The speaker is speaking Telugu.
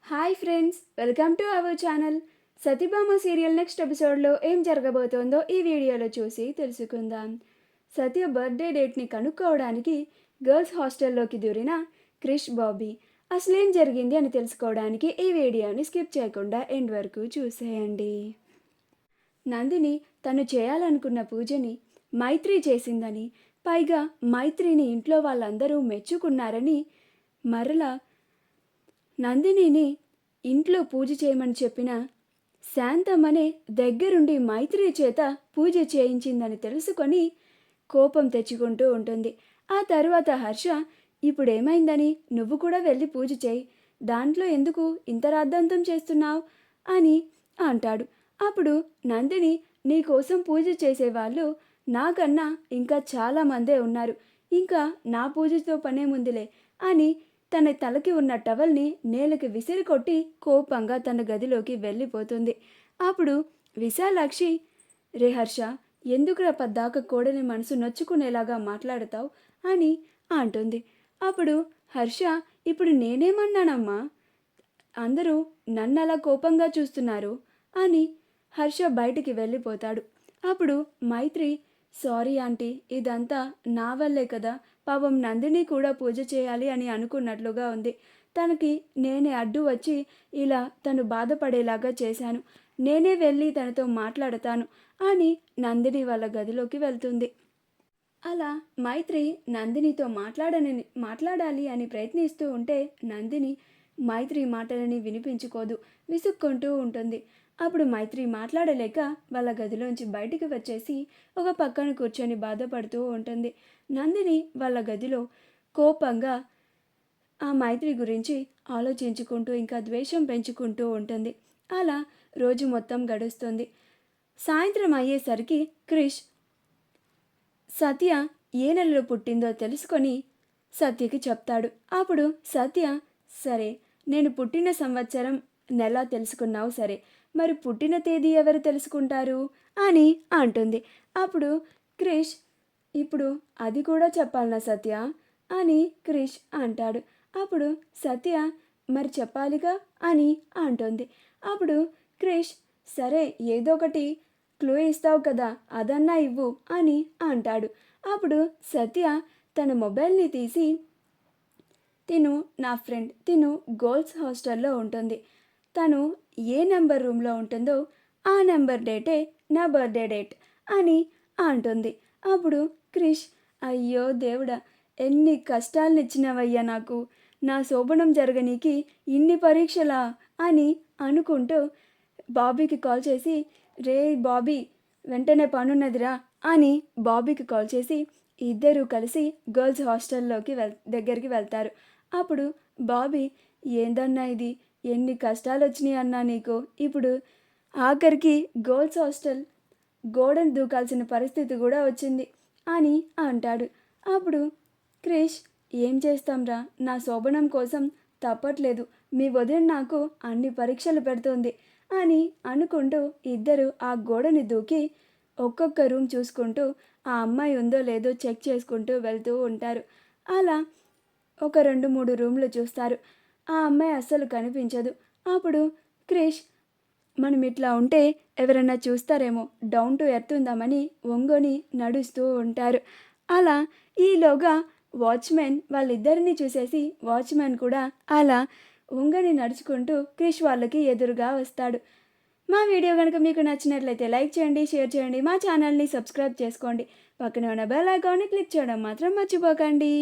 Hi friends, welcome to our channel. Satibhama serial next ఎపిసోడ్లో ఏం జరగబోతోందో ఈ వీడియోలో చూసి తెలుసుకుందాం. సత్య బర్త్డే డేట్ని కనుక్కోవడానికి గర్ల్స్ హాస్టల్లోకి దూరిన క్రిష్ బాబీ అసలేం జరిగింది అని తెలుసుకోవడానికి ఈ వీడియోని స్కిప్ చేయకుండా ఎండ్ వరకు చూసేయండి. నందిని తను చేయాలనుకున్న పూజని మైత్రి చేసిందని, పైగా మైత్రిని ఇంట్లో వాళ్ళందరూ మెచ్చుకున్నారని, మరలా నందినిని ఇంట్లో పూజ చేయమని చెప్పిన శాంతమ్మనే దగ్గరుండి మైత్రి చేత పూజ చేయించిందని తెలుసుకొని కోపం తెచ్చుకుంటూ ఉంటుంది. ఆ తరువాత హర్ష, ఇప్పుడేమైందని నువ్వు కూడా వెళ్ళి పూజ చేయి, దాంట్లో ఎందుకు ఇంత రాద్ధాంతం చేస్తున్నావు అని అంటాడు. అప్పుడు నందిని, నీకోసం పూజ చేసేవాళ్ళు నాకన్నా ఇంకా చాలామందే ఉన్నారు, ఇంకా నా పూజతో పనేముందిలే అని తన తలకి ఉన్న టవల్ని నేలకి విసిరి కొట్టి కోపంగా తన గదిలోకి వెళ్ళిపోతుంది. అప్పుడు విశాలాక్షి, రే హర్ష, ఎందుకురా పద్దాక కోడని మనసు నొచ్చుకునేలాగా మాట్లాడతావు అని అంటుంది. అప్పుడు హర్ష, ఇప్పుడు నేనేమన్నానమ్మా, అందరూ నన్నలా కోపంగా చూస్తున్నారు అని హర్ష బయటికి వెళ్ళిపోతాడు. అప్పుడు మైత్రి, సారీ ఆంటీ, ఇదంతా నా వల్లే కదా, పాపం నందిని కూడా పూజ చేయాలి అని అనుకున్నట్లుగా ఉంది, తనకి నేనే అడ్డు వచ్చి ఇలా తను బాధపడేలాగా చేశాను, నేనే వెళ్ళి తనతో మాట్లాడతాను అని నందిని వాళ్ళ గదిలోకి వెళ్తుంది. అలా మైత్రి నందినితో మాట్లాడాలి అని ప్రయత్నిస్తూ ఉంటే నందిని మైత్రి మాటలని వినిపించుకోదు, విసుక్కుంటూ ఉంటుంది. అప్పుడు మైత్రి మాట్లాడలేక వాళ్ళ గదిలోంచి బయటికి వచ్చేసి ఒక పక్కన కూర్చొని బాధపడుతూ ఉంటుంది. నందిని వాళ్ళ గదిలో కోపంగా ఆ మైత్రి గురించి ఆలోచించుకుంటూ ఇంకా ద్వేషం పెంచుకుంటూ ఉంటుంది. అలా రోజు మొత్తం గడుస్తుంది. సాయంత్రం అయ్యేసరికి క్రిష్ సత్య ఏ నెలలో పుట్టిందో తెలుసుకొని సత్యకి చెప్తాడు. అప్పుడు సత్య, సరే నేను పుట్టిన సంవత్సరం నెల తెలుసుకున్నావు సరే, మరి పుట్టిన తేదీ ఎవరు తెలుసుకుంటారు అని అంటుంది. అప్పుడు క్రిష్, ఇప్పుడు అది కూడా చెప్పాలనా సత్య అని క్రిష్ అంటాడు. అప్పుడు సత్య, మరి చెప్పాలిగా అని అంటుంది. అప్పుడు క్రిష్, సరే ఏదో ఒకటి క్లూ ఇస్తావు కదా, అదన్నా ఇవ్వు అని అంటాడు. అప్పుడు సత్య తన మొబైల్ని తీసి, తిను నా ఫ్రెండ్, తిను గర్ల్స్ హాస్టల్లో ఉంటుంది, తను ఏ నెంబర్ రూమ్లో ఉంటుందో ఆ నెంబర్ డేటే నా బర్త్డే డేట్ అని అంటుంది. అప్పుడు క్రిష్, అయ్యో దేవుడా, ఎన్ని కష్టాలను ఇచ్చినవయ్యా నాకు, నా శోభనం జరగనీకి ఇన్ని పరీక్షలా అని అనుకుంటూ బాబీకి కాల్ చేసి, రే బాబీ, వెంటనే పనున్నదిరా అని బాబీకి కాల్ చేసి ఇద్దరూ కలిసి గర్ల్స్ హాస్టల్లోకి దగ్గరికి వెళ్తారు. అప్పుడు బాబీ, ఏందన్నా ఇది, ఎన్ని కష్టాలు వచ్చినాయి అన్నా నీకు, ఇప్పుడు ఆఖరికి గర్ల్స్ హాస్టల్ గోడను దూకాల్సిన పరిస్థితి కూడా వచ్చింది అని అంటాడు. అప్పుడు క్రిష్, ఏం చేస్తాంరా, నా శోభనం కోసం తప్పట్లేదు, మీ వదిన నాకు అన్ని పరీక్షలు పెడుతోంది అని అనుకుంటూ ఇద్దరు ఆ గోడని దూకి ఒక్కొక్క రూమ్ చూసుకుంటూ ఆ అమ్మాయి ఉందో లేదో చెక్ చేసుకుంటూ వెళ్తూ ఉంటారు. అలా ఒక 2-3 రూమ్లు చూస్తారు. ఆ అమ్మాయి అస్సలు కనిపించదు. అప్పుడు క్రిష్, మనం ఇట్లా ఉంటే ఎవరైనా చూస్తారేమో, డౌన్ టు ఎర్త్ ఉందామని ఒంగొని నడుస్తూ ఉంటారు. అలా ఈలోగా వాచ్మెన్ వాళ్ళిద్దరినీ చూసేసి వాచ్మెన్ కూడా అలా ఒంగని నడుచుకుంటూ క్రిష్ వాళ్ళకి ఎదురుగా వస్తాడు. మా వీడియో కనుక మీకు నచ్చినట్లయితే లైక్ చేయండి, షేర్ చేయండి, మా ఛానల్ని సబ్స్క్రైబ్ చేసుకోండి, పక్కనే ఉన్న బెల్ ఐకాన్ని క్లిక్ చేయడం మాత్రం మర్చిపోకండి.